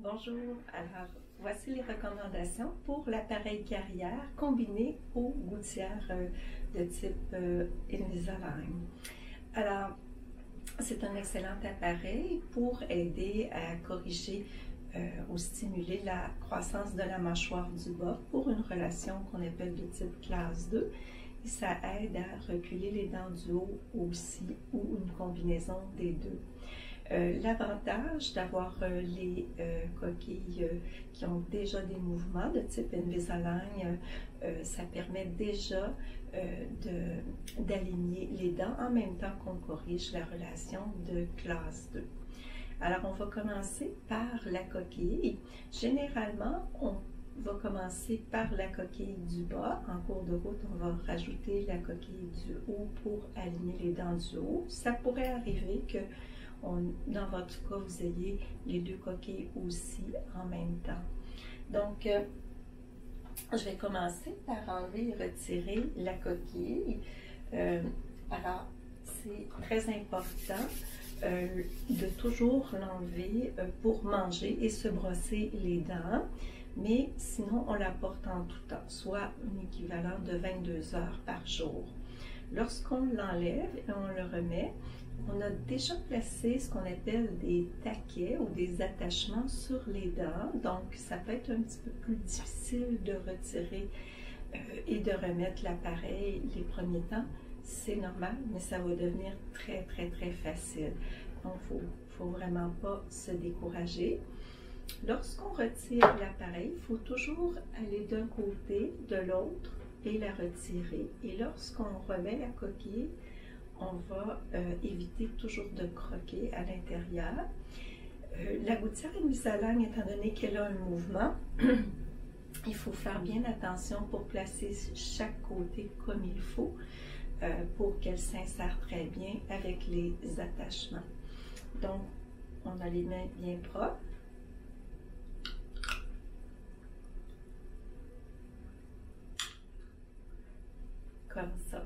Bonjour, alors voici les recommandations pour l'appareil carrière combiné aux gouttières de type Invisalign. Alors, c'est un excellent appareil pour aider à corriger ou stimuler la croissance de la mâchoire du bas pour une relation qu'on appelle de type classe 2. Et ça aide à reculer les dents du haut aussi ou une combinaison des deux. L'avantage d'avoir les coquilles qui ont déjà des mouvements de type Invisalign, ça permet déjà d'aligner les dents en même temps qu'on corrige la relation de classe 2. Alors, on va commencer par la coquille. Généralement, on va commencer par la coquille du bas. En cours de route, on va rajouter la coquille du haut pour aligner les dents du haut. Ça pourrait arriver que dans votre cas, vous ayez les deux coquilles aussi en même temps. Donc, je vais commencer par enlever et retirer la coquille. Alors, c'est très important de toujours l'enlever pour manger et se brosser les dents. Mais sinon, on la porte en tout temps, soit un équivalent de 22 heures par jour. Lorsqu'on l'enlève et on le remet, on a déjà placé ce qu'on appelle des taquets ou des attachements sur les dents. Donc, ça peut être un petit peu plus difficile de retirer et de remettre l'appareil les premiers temps. C'est normal, mais ça va devenir très, très, très facile. Donc, il ne faut vraiment pas se décourager. Lorsqu'on retire l'appareil, il faut toujours aller d'un côté, de l'autre et la retirer. Et lorsqu'on remet la coquille, on va éviter toujours de croquer à l'intérieur. La gouttière Invisalign, étant donné qu'elle a un mouvement, il faut faire bien attention pour placer chaque côté comme il faut pour qu'elle s'insère très bien avec les attachements. Donc, on a les mains bien propres. Comme ça.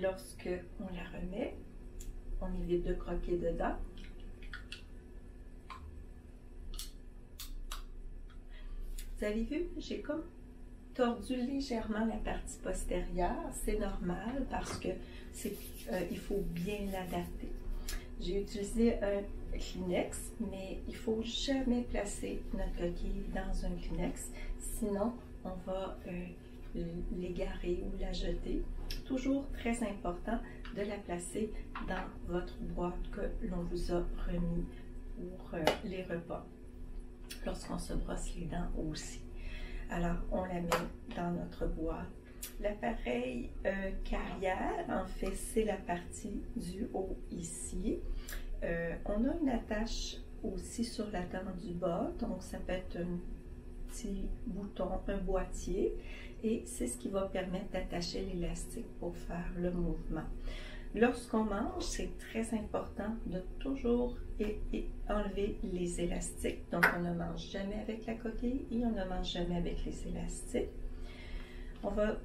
Lorsque on la remet, on évite de croquer dedans. Vous avez vu, j'ai comme tordu légèrement la partie postérieure. C'est normal parce que il faut bien l'adapter. J'ai utilisé un Kleenex, mais il ne faut jamais placer notre coquille dans un Kleenex, sinon on va l'égarer ou la jeter. Toujours très important de la placer dans votre boîte que l'on vous a remis pour les repas, lorsqu'on se brosse les dents aussi. Alors, on la met dans notre boîte. L'appareil carrière, en fait, c'est la partie du haut ici. On a une attache aussi sur la dent du bas, donc ça peut être un petit bouton, un boîtier, et c'est ce qui va permettre d'attacher l'élastique pour faire le mouvement. Lorsqu'on mange, c'est très important de toujours enlever les élastiques. Donc, on ne mange jamais avec la coquille et on ne mange jamais avec les élastiques. On va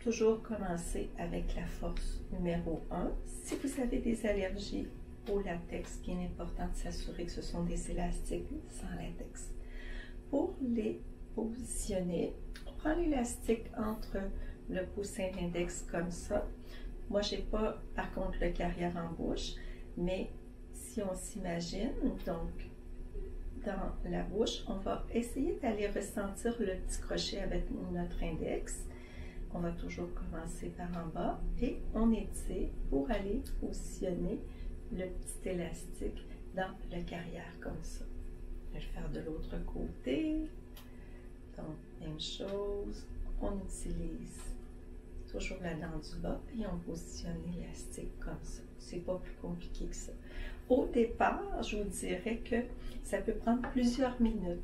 toujours commencer avec la force numéro 1. Si vous avez des allergies au latex, bien important de s'assurer que ce sont des élastiques sans latex. Pour les positionner, on prend l'élastique entre le pouce et l'index comme ça. Moi, je n'ai pas, par contre, le carrière en bouche, mais si on s'imagine, donc, dans la bouche, on va essayer d'aller ressentir le petit crochet avec notre index. On va toujours commencer par en bas et on étire pour aller positionner le petit élastique dans la carrière comme ça. Je vais le faire de l'autre côté. Donc, même chose, on utilise toujours la dent du bas et on positionne l'élastique comme ça. C'est pas plus compliqué que ça. Au départ, je vous dirais que ça peut prendre plusieurs minutes.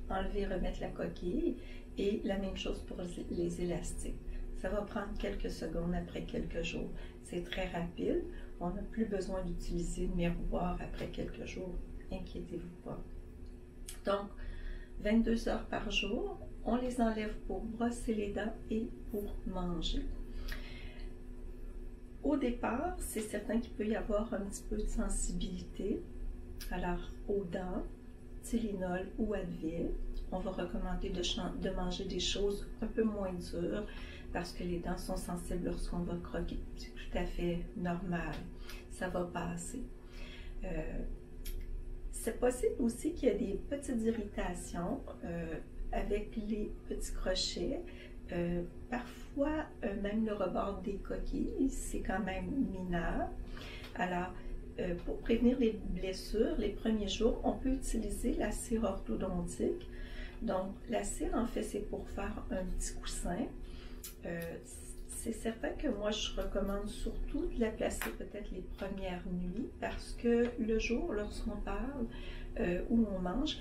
Enlever, remettre la coquille et la même chose pour les élastiques. Ça va prendre quelques secondes après quelques jours. C'est très rapide. On n'a plus besoin d'utiliser le miroir après quelques jours. Inquiétez-vous pas. Donc, 22 heures par jour, on les enlève pour brosser les dents et pour manger. Au départ, c'est certain qu'il peut y avoir un petit peu de sensibilité alors aux dents, Tylenol ou Advil. On va recommander de manger des choses un peu moins dures parce que les dents sont sensibles lorsqu'on va croquer. C'est tout à fait normal. Ça va passer. C'est possible aussi qu'il y ait des petites irritations avec les petits crochets. Parfois, même le rebord des coquilles, c'est quand même mineur. Alors, pour prévenir les blessures, les premiers jours, on peut utiliser la cire orthodontique. Donc, la cire, en fait, c'est pour faire un petit coussin. C'est certain que moi, je recommande surtout de la placer peut-être les premières nuits parce que le jour, lorsqu'on parle ou on mange,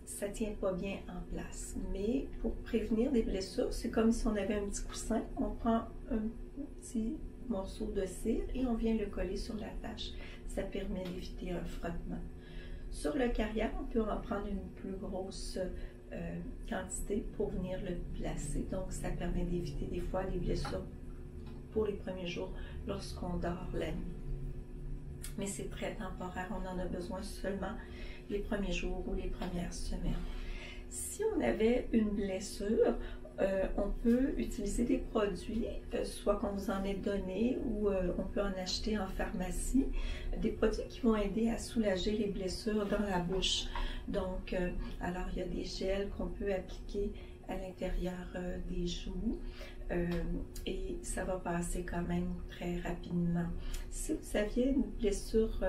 ça ne tient pas bien en place. Mais pour prévenir des blessures, c'est comme si on avait un petit coussin. On prend un petit morceau de cire et on vient le coller sur la tâche. Ça permet d'éviter un frottement. Sur le carrière, on peut en prendre une plus grosse quantité pour venir le placer. Donc, ça permet d'éviter des fois les blessures pour les premiers jours lorsqu'on dort la nuit. Mais c'est très temporaire. On en a besoin seulement les premiers jours ou les premières semaines. Si on avait une blessure, on peut utiliser des produits, soit qu'on vous en ait donné ou on peut en acheter en pharmacie, des produits qui vont aider à soulager les blessures dans la bouche. Donc, alors il y a des gels qu'on peut appliquer à l'intérieur des joues et ça va passer quand même très rapidement. Si vous aviez une blessure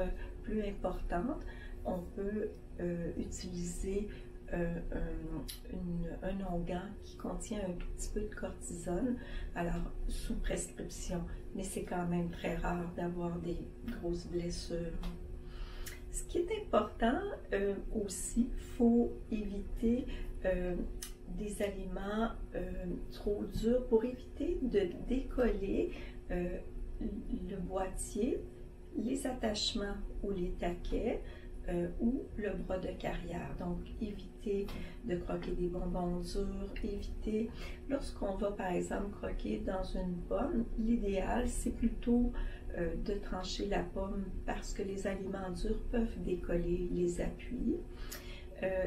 plus importante, on peut utiliser un onguent qui contient un tout petit peu de cortisone, alors sous prescription, mais c'est quand même très rare d'avoir des grosses blessures. Ce qui est important aussi, il faut éviter des aliments trop durs pour éviter de décoller le boîtier, les attachements ou les taquets, ou le bras de carrière. Donc, éviter de croquer des bonbons durs, éviter, lorsqu'on va par exemple croquer dans une pomme, l'idéal c'est plutôt de trancher la pomme parce que les aliments durs peuvent décoller les appuis.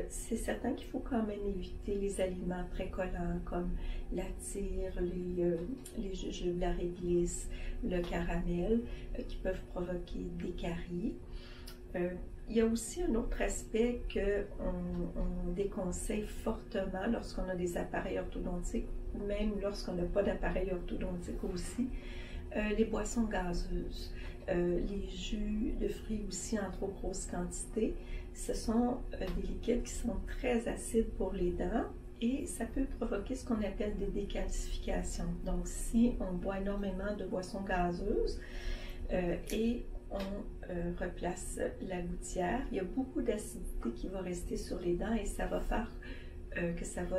C'est certain qu'il faut quand même éviter les aliments très collants comme la tire, les jujubes, la réglisse, le caramel qui peuvent provoquer des caries. Il y a aussi un autre aspect qu'on déconseille fortement lorsqu'on a des appareils orthodontiques, même lorsqu'on n'a pas d'appareil orthodontique aussi, les boissons gazeuses, les jus de fruits aussi en trop grosse quantité. Ce sont des liquides qui sont très acides pour les dents et ça peut provoquer ce qu'on appelle des décalcifications. Donc, si on boit énormément de boissons gazeuses et on replace la gouttière, il y a beaucoup d'acidité qui va rester sur les dents et ça va faire que ça va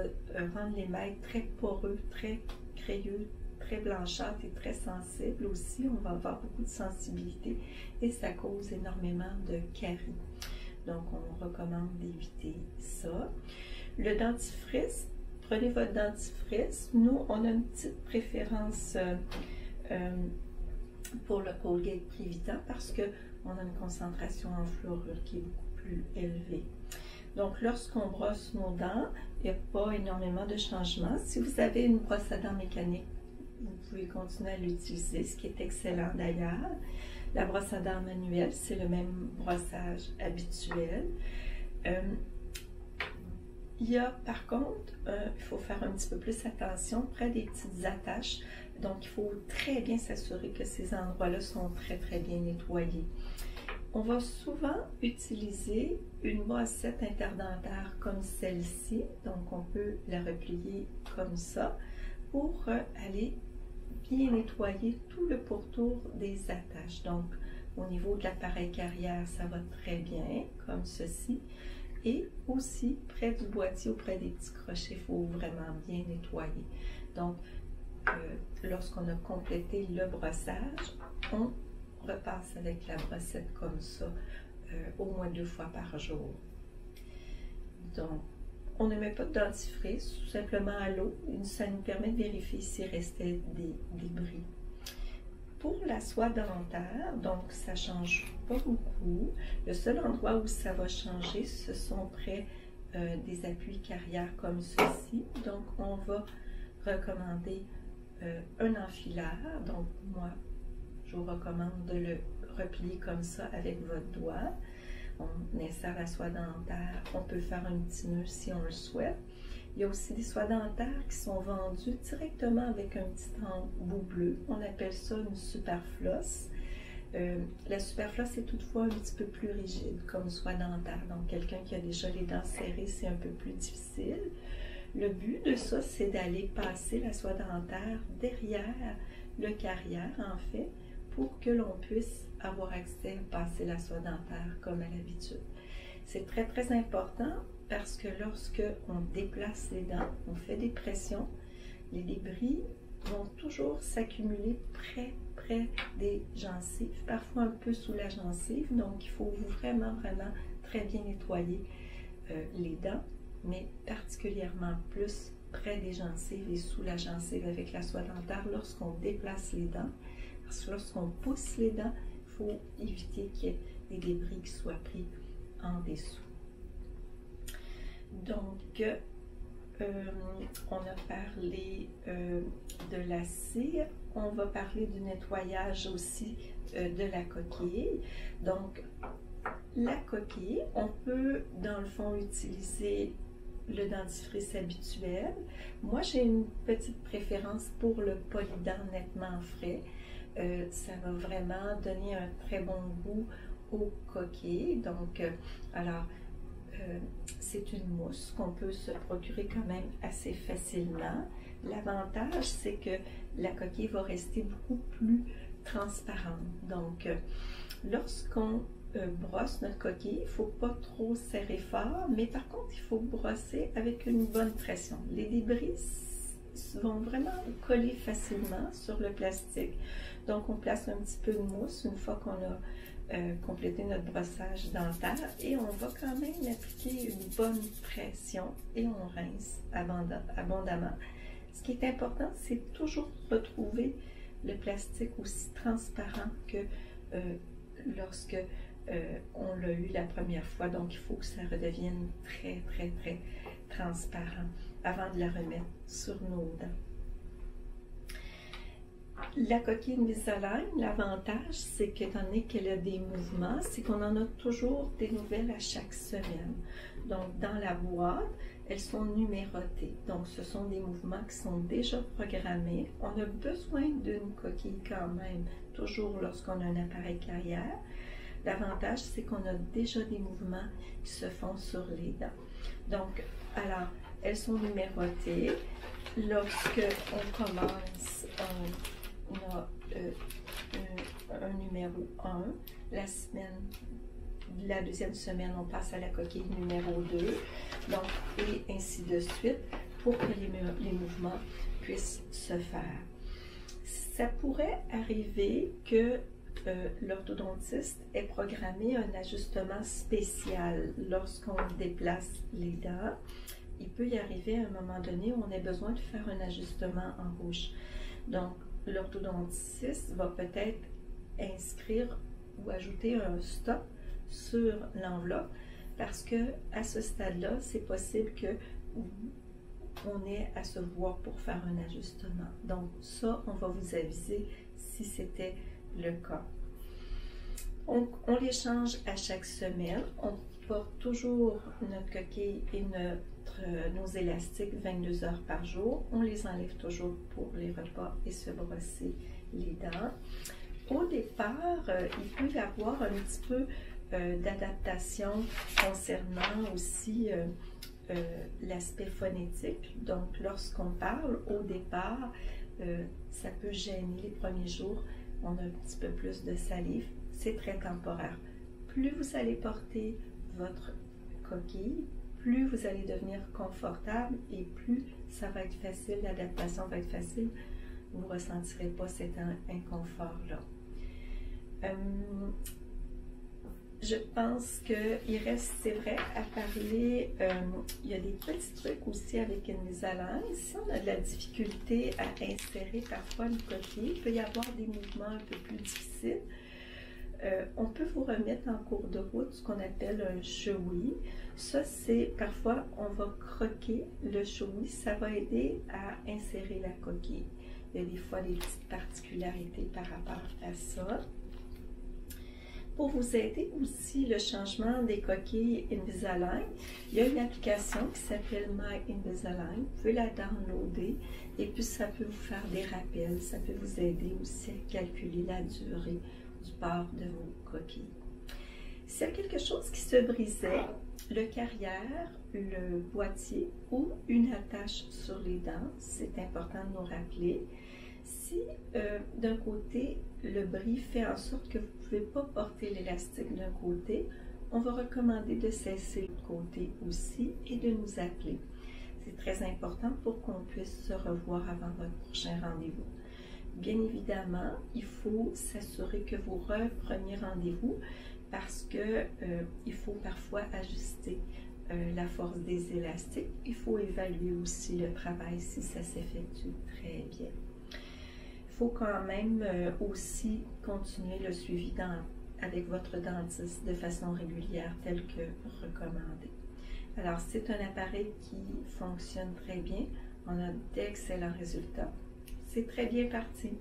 rendre l'émail très poreux, très crayeux, très blanchâtre et très sensible aussi. On va avoir beaucoup de sensibilité et ça cause énormément de caries. Donc, on recommande d'éviter ça. Le dentifrice, prenez votre dentifrice. Nous, on a une petite préférence pour le Colgate Privitant parce qu'on a une concentration en fluorure qui est beaucoup plus élevée. Donc, lorsqu'on brosse nos dents, il n'y a pas énormément de changements. Si vous avez une brosse à dents mécanique, vous pouvez continuer à l'utiliser, ce qui est excellent d'ailleurs. La brosse à dents manuelle, c'est le même brossage habituel. Il y a par contre, il faut faire un petit peu plus attention près des petites attaches. Donc, il faut très bien s'assurer que ces endroits-là sont très, très bien nettoyés. On va souvent utiliser une brossette interdentaire comme celle-ci. Donc, on peut la replier comme ça pour aller bien nettoyer tout le pourtour des attaches. Donc, au niveau de l'appareil carrière, ça va très bien, comme ceci. Et aussi, près du boîtier ou près des petits crochets, il faut vraiment bien nettoyer. Donc, lorsqu'on a complété le brossage, on repasse avec la brossette comme ça, au moins 2 fois par jour. Donc, on ne met pas de dentifrice, tout simplement à l'eau. Ça nous permet de vérifier s'il restait des débris. Pour la soie dentaire, donc ça ne change pas beaucoup. Le seul endroit où ça va changer, ce sont près des appuis carrière comme ceci. Donc on va recommander un enfilaire. Donc moi, je vous recommande de le replier comme ça avec votre doigt. On insère la soie dentaire. On peut faire un petit nœud si on le souhaite. Il y a aussi des soies dentaires qui sont vendues directement avec un petit embout bleu. On appelle ça une superfloss. La superfloss est toutefois un petit peu plus rigide comme soie dentaire. Donc, quelqu'un qui a déjà les dents serrées, c'est un peu plus difficile. Le but de ça, c'est d'aller passer la soie dentaire derrière le carrière, en fait, pour que l'on puisse avoir accès à passer la soie dentaire comme à l'habitude. C'est très, très important parce que lorsque on déplace les dents, on fait des pressions, les débris vont toujours s'accumuler près des gencives, parfois un peu sous la gencive. Donc, il faut vraiment très bien nettoyer les dents, mais particulièrement plus près des gencives et sous la gencive avec la soie dentaire lorsqu'on déplace les dents. Parce que lorsqu'on pousse les dents, il faut éviter qu'il y ait des débris qui soient pris en dessous. Donc, on a parlé de la cire. On va parler du nettoyage aussi de la coquille. Donc, la coquille, on peut dans le fond utiliser le dentifrice habituel. Moi, j'ai une petite préférence pour le polydent nettement frais. Ça va vraiment donner un très bon goût aux coquilles. Donc, c'est une mousse qu'on peut se procurer quand même assez facilement. L'avantage, c'est que la coquille va rester beaucoup plus transparente. Donc, lorsqu'on brosse notre coquille, il ne faut pas trop serrer fort, mais par contre, il faut brosser avec une bonne pression. Les débris vont vraiment coller facilement sur le plastique. Donc, on place un petit peu de mousse une fois qu'on a compléter notre brossage dentaire et on va quand même appliquer une bonne pression et on rince abondamment. Ce qui est important, c'est toujours retrouver le plastique aussi transparent que lorsque on l'a eu la première fois. Donc, il faut que ça redevienne très transparent avant de la remettre sur nos dents. La coquille Invisalign, l'avantage, c'est qu'étant donné qu'elle a des mouvements, c'est qu'on en a toujours des nouvelles à chaque semaine. Donc, dans la boîte, elles sont numérotées. Donc, ce sont des mouvements qui sont déjà programmés. On a besoin d'une coquille quand même, toujours lorsqu'on a un appareil carrière. L'avantage, c'est qu'on a déjà des mouvements qui se font sur les dents. Donc, alors, elles sont numérotées. Lorsque on commence, on a un numéro 1. La deuxième semaine, on passe à la coquille numéro 2. Donc, et ainsi de suite, pour que les mouvements puissent se faire. Ça pourrait arriver que l'orthodontiste ait programmé un ajustement spécial lorsqu'on déplace les dents. Il peut y arriver à un moment donné où on a besoin de faire un ajustement en bouche. Donc, l'orthodontiste va peut-être inscrire ou ajouter un stop sur l'enveloppe parce que à ce stade-là, c'est possible que on ait à se voir pour faire un ajustement. Donc, ça, on va vous aviser si c'était le cas. On les change à chaque semaine. On porte toujours notre coquille et nos élastiques 22 heures par jour. On les enlève toujours pour les repas et se brosser les dents. Au départ, il peut y avoir un petit peu d'adaptation concernant aussi l'aspect phonétique. Donc, lorsqu'on parle, au départ, ça peut gêner les premiers jours. On a un petit peu plus de salive. C'est très temporaire. Plus vous allez porter votre coquille, plus vous allez devenir confortable et plus ça va être facile, l'adaptation va être facile. Vous ne ressentirez pas cet inconfort-là. je pense qu'il reste, c'est vrai, à parler. Il y a des petits trucs aussi avec Invisalign. Si on a de la difficulté à insérer parfois le coquille, il peut y avoir des mouvements un peu plus difficiles. On peut vous remettre en cours de route ce qu'on appelle un chewy. Ça, c'est parfois, on va croquer le chewy. Ça va aider à insérer la coquille. Il y a des fois des petites particularités par rapport à ça. Pour vous aider aussi le changement des coquilles Invisalign, il y a une application qui s'appelle My Invisalign. Vous pouvez la downloader et puis ça peut vous faire des rappels. Ça peut vous aider aussi à calculer la durée du port de vos coquilles. S'il y a quelque chose qui se brisait, le carrière, le boîtier ou une attache sur les dents, c'est important de nous rappeler. Si d'un côté, le bris fait en sorte que vous ne pouvez pas porter l'élastique d'un côté, on va recommander de cesser l'autre côté aussi et de nous appeler. C'est très important pour qu'on puisse se revoir avant votre prochain rendez-vous. Bien évidemment, il faut s'assurer que vous repreniez rendez-vous parce que il faut parfois ajuster la force des élastiques. Il faut évaluer aussi le travail si ça s'effectue très bien. Il faut quand même aussi continuer le suivi avec votre dentiste de façon régulière, tel que recommandé. Alors, c'est un appareil qui fonctionne très bien. On a d'excellents résultats. C'est très bien parti.